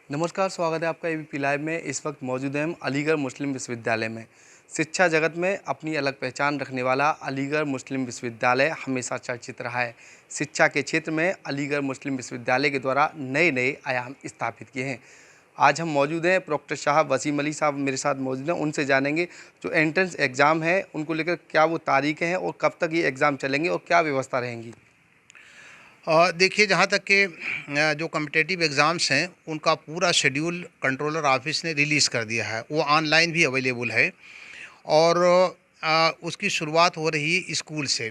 नमस्कार, स्वागत है आपका एबीपी लाइव में। इस वक्त मौजूद हैं हम अलीगढ़ मुस्लिम विश्वविद्यालय में। शिक्षा जगत में अपनी अलग पहचान रखने वाला अलीगढ़ मुस्लिम विश्वविद्यालय हमेशा चर्चित रहा है। शिक्षा के क्षेत्र में अलीगढ़ मुस्लिम विश्वविद्यालय के द्वारा नए नए आयाम स्थापित किए हैं। आज हम मौजूद हैं, प्रोफेसर साहब वसीम अली साहब मेरे साथ मौजूद हैं। उनसे जानेंगे जो एंट्रेंस एग्ज़ाम है उनको लेकर क्या वो तारीखें हैं और कब तक ये एग्ज़ाम चलेंगे और क्या व्यवस्था रहेंगी। देखिए, जहाँ तक कि जो कॉम्पिटिटिव एग्ज़ाम्स हैं उनका पूरा शेड्यूल कंट्रोलर ऑफिस ने रिलीज़ कर दिया है। वो ऑनलाइन भी अवेलेबल है और उसकी शुरुआत हो रही है स्कूल से।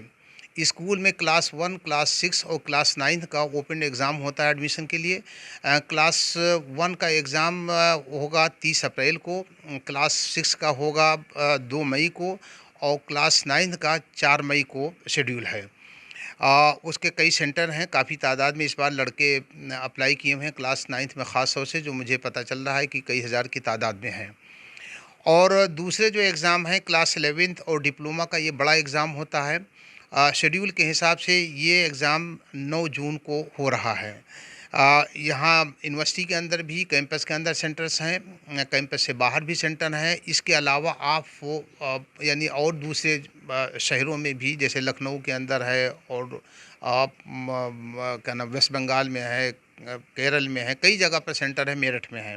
स्कूल में क्लास 1, क्लास 6 और क्लास 9 का ओपन एग्ज़ाम होता है एडमिशन के लिए। क्लास 1 का एग्ज़ाम होगा 30 अप्रैल को, क्लास 6 का होगा 2 मई को और क्लास 9 का 4 मई को शेड्यूल है। उसके कई सेंटर हैं, काफ़ी तादाद में इस बार लड़के अप्लाई किए हुए हैं क्लास 9th में, ख़ास तौर से जो मुझे पता चल रहा है कि कई हज़ार की तादाद में हैं। और दूसरे जो एग्ज़ाम हैं क्लास 11th और डिप्लोमा का, ये बड़ा एग्ज़ाम होता है। शेड्यूल के हिसाब से ये एग्ज़ाम 9 जून को हो रहा है। यहाँ यूनिवर्सिटी के अंदर भी, कैंपस के अंदर सेंटर्स हैं, कैंपस से बाहर भी सेंटर हैं। इसके अलावा आप वो यानी और दूसरे शहरों में भी, जैसे लखनऊ के अंदर है और आप क्या नाम वेस्ट बंगाल में है, केरल में है, कई जगह पर सेंटर है, मेरठ में है।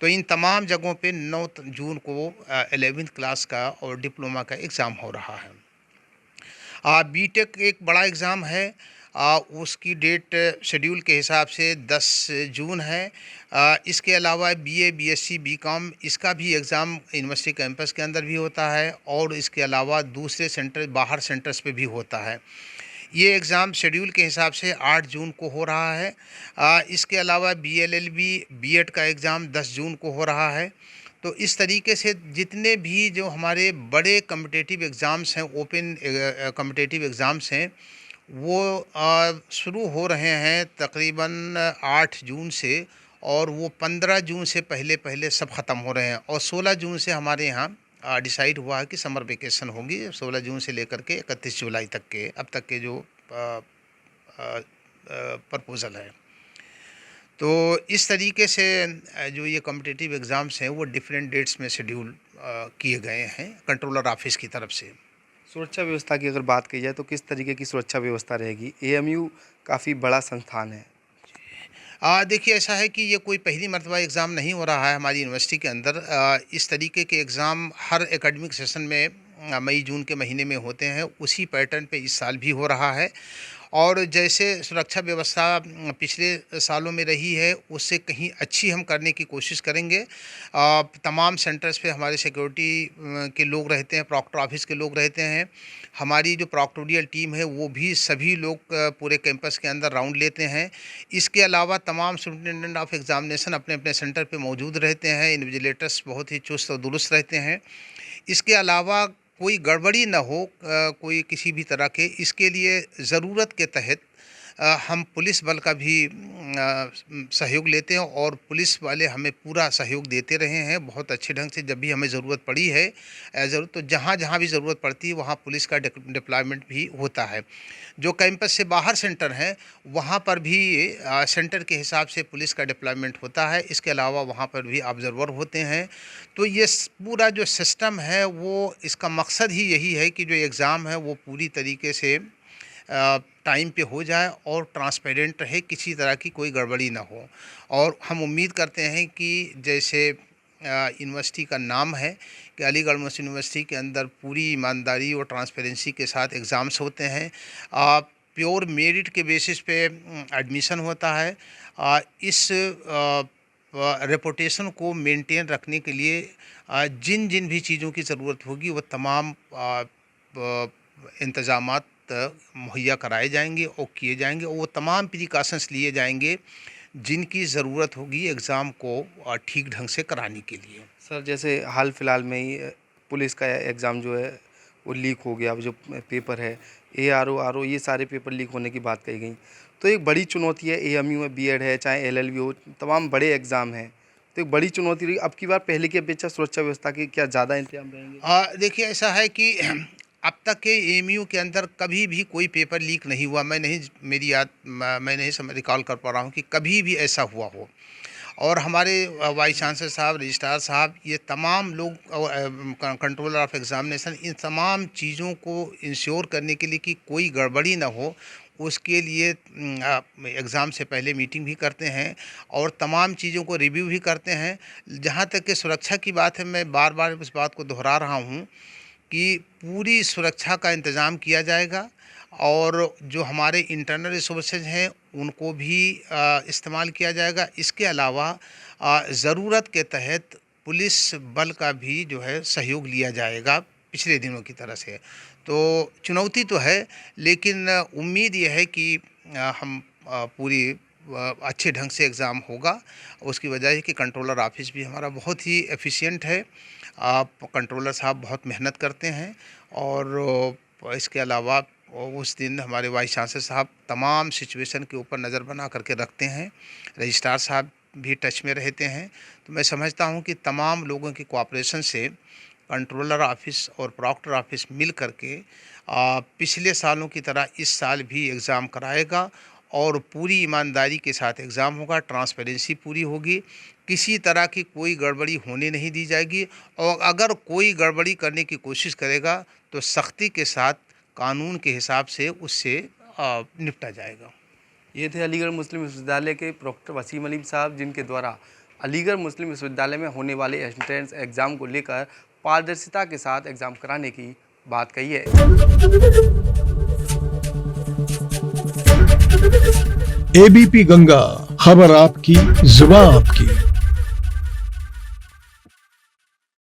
तो इन तमाम जगहों पे 9 जून को 11th क्लास का और डिप्लोमा का एग्ज़ाम हो रहा है। बीटेक एक बड़ा एग्ज़ाम है। उसकी डेट शेड्यूल के हिसाब से 10 जून है। इसके अलावा बीए, बीएससी, बीकॉम, इसका भी एग्ज़ाम यूनिवर्सिटी कैंपस के अंदर भी होता है और इसके अलावा दूसरे सेंटर, बाहर सेंटर्स पे भी होता है। ये एग्ज़ाम शेड्यूल के हिसाब से 8 जून को हो रहा है। इसके अलावा बीएलएलबी, बीएड का एग्ज़ाम 10 जून को हो रहा है। तो इस तरीके से जितने भी जो हमारे बड़े कॉम्पिटिटिव एग्ज़ाम्स हैं, ओपन कॉम्पिटिटिव एग्ज़ाम्स हैं, वो शुरू हो रहे हैं तकरीबन 8 जून से, और वो 15 जून से पहले पहले सब ख़त्म हो रहे हैं। और 16 जून से हमारे यहाँ डिसाइड हुआ है कि समर वेकेशन होगी, 16 जून से लेकर के 31 जुलाई तक के, अब तक के जो प्रपोज़ल है। तो इस तरीके से जो ये कॉम्पिटिटिव एग्ज़ाम्स हैं वो डिफरेंट डेट्स में शेड्यूल किए गए हैं कंट्रोलर ऑफिस की तरफ से। सुरक्षा व्यवस्था की अगर बात की जाए तो किस तरीके की सुरक्षा व्यवस्था रहेगी। एएमयू काफ़ी बड़ा संस्थान है। देखिए, ऐसा है कि ये कोई पहली मर्तबा एग्ज़ाम नहीं हो रहा है हमारी यूनिवर्सिटी के अंदर। इस तरीके के एग्ज़ाम हर एकेडमिक सेशन में मई जून के महीने में होते हैं। उसी पैटर्न पे इस साल भी हो रहा है। और जैसे सुरक्षा व्यवस्था पिछले सालों में रही है, उससे कहीं अच्छी हम करने की कोशिश करेंगे। तमाम सेंटर्स पे हमारे सिक्योरिटी के लोग रहते हैं, प्रॉक्टर ऑफिस के लोग रहते हैं। हमारी जो प्रॉक्टोरियल टीम है वो भी सभी लोग पूरे कैंपस के अंदर राउंड लेते हैं। इसके अलावा तमाम सुपरिटेंडेंट ऑफ एग्ज़ामिनेशन अपने अपने सेंटर पे मौजूद रहते हैं। इन्विजिलेटर्स बहुत ही चुस्त और दुरुस्त रहते हैं। इसके अलावा कोई गड़बड़ी ना हो, कोई किसी भी तरह के, इसके लिए ज़रूरत के तहत हम पुलिस बल का भी सहयोग लेते हैं और पुलिस वाले हमें पूरा सहयोग देते रहे हैं बहुत अच्छे ढंग से। जब भी हमें ज़रूरत पड़ी है, ज़रूरत तो जहाँ जहाँ भी ज़रूरत पड़ती है वहाँ पुलिस का डिप्लॉयमेंट भी होता है। जो कैंपस से बाहर सेंटर हैं वहाँ पर भी सेंटर के हिसाब से पुलिस का डिप्लॉयमेंट होता है। इसके अलावा वहाँ पर भी ऑब्जर्वर होते हैं। तो ये पूरा जो सिस्टम है, वो इसका मकसद ही यही है कि जो एग्ज़ाम है वो पूरी तरीके से टाइम पे हो जाए और ट्रांसपेरेंट रहे, किसी तरह की कोई गड़बड़ी ना हो। और हम उम्मीद करते हैं कि जैसे यूनिवर्सिटी का नाम है कि अलीगढ़ मुस्लिम यूनिवर्सिटी के अंदर पूरी ईमानदारी और ट्रांसपेरेंसी के साथ एग्ज़ाम्स होते हैं। प्योर मेरिट के बेसिस पे एडमिशन होता है। इस रेपुटेशन को मेंटेन रखने के लिए जिन जिन भी चीज़ों की ज़रूरत होगी वो तमाम इंतज़ामात मुहैया कराए जाएंगे और किए जाएंगे, और वो तमाम प्रिकॉशंस लिए जाएंगे जिनकी ज़रूरत होगी एग्ज़ाम को ठीक ढंग से कराने के लिए। सर, जैसे हाल फिलहाल में ही पुलिस का एग्ज़ाम जो है वो लीक हो गया। अब जो पेपर है एआरओ आरओ, ये सारे पेपर लीक होने की बात कही गई। तो एक बड़ी चुनौती है। एएमयू में बीएड है, चाहे एलएलबी हो, तमाम बड़े एग्ज़ाम हैं। तो एक बड़ी चुनौती रही। अब की बार पहले की अपेक्षा सुरक्षा व्यवस्था के क्या ज़्यादा इंतजाम रहेंगे। देखिए, ऐसा है कि अब तक के एएमयू के अंदर कभी भी कोई पेपर लीक नहीं हुआ। मैं नहीं, मेरी याद मैं नहीं रिकॉल कर पा रहा हूँ कि कभी भी ऐसा हुआ हो। और हमारे वाइस चांसलर साहब, रजिस्ट्रार साहब, ये तमाम लोग, कंट्रोलर ऑफ एग्ज़ामिनेशन, इन तमाम चीज़ों को इंश्योर करने के लिए कि कोई गड़बड़ी ना हो, उसके लिए एग्ज़ाम से पहले मीटिंग भी करते हैं और तमाम चीज़ों को रिव्यू भी करते हैं। जहाँ तक कि सुरक्षा की बात है, मैं बार बार उस बात को दोहरा रहा हूँ कि पूरी सुरक्षा का इंतज़ाम किया जाएगा और जो हमारे इंटरनल रिसोर्सेज हैं उनको भी इस्तेमाल किया जाएगा। इसके अलावा ज़रूरत के तहत पुलिस बल का भी जो है सहयोग लिया जाएगा पिछले दिनों की तरह से। तो चुनौती तो है, लेकिन उम्मीद यह है कि हम पूरी अच्छे ढंग से एग्ज़ाम होगा। उसकी वजह है कि कंट्रोलर ऑफिस भी हमारा बहुत ही एफिशिएंट है। कंट्रोलर साहब बहुत मेहनत करते हैं और इसके अलावा उस दिन हमारे वाइस चांसलर साहब तमाम सिचुएशन के ऊपर नज़र बना करके रखते हैं। रजिस्ट्रार साहब भी टच में रहते हैं। तो मैं समझता हूं कि तमाम लोगों की कोऑपरेशन से कंट्रोलर ऑफिस और प्रॉक्टर ऑफिस मिल करके पिछले सालों की तरह इस साल भी एग्ज़ाम कराएगा और पूरी ईमानदारी के साथ एग्ज़ाम होगा। ट्रांसपेरेंसी पूरी होगी, किसी तरह की कोई गड़बड़ी होने नहीं दी जाएगी और अगर कोई गड़बड़ी करने की कोशिश करेगा तो सख्ती के साथ कानून के हिसाब से उससे निपटा जाएगा। ये थे अलीगढ़ मुस्लिम विश्वविद्यालय के प्रोक्टर वसीम अली साहब, जिनके द्वारा अलीगढ़ मुस्लिम विश्वविद्यालय में होने वाले एंट्रेंस एग्ज़ाम को लेकर पारदर्शिता के साथ एग्ज़ाम कराने की बात कही है। एबीपी गंगा, खबर आपकी, जुबान आपकी।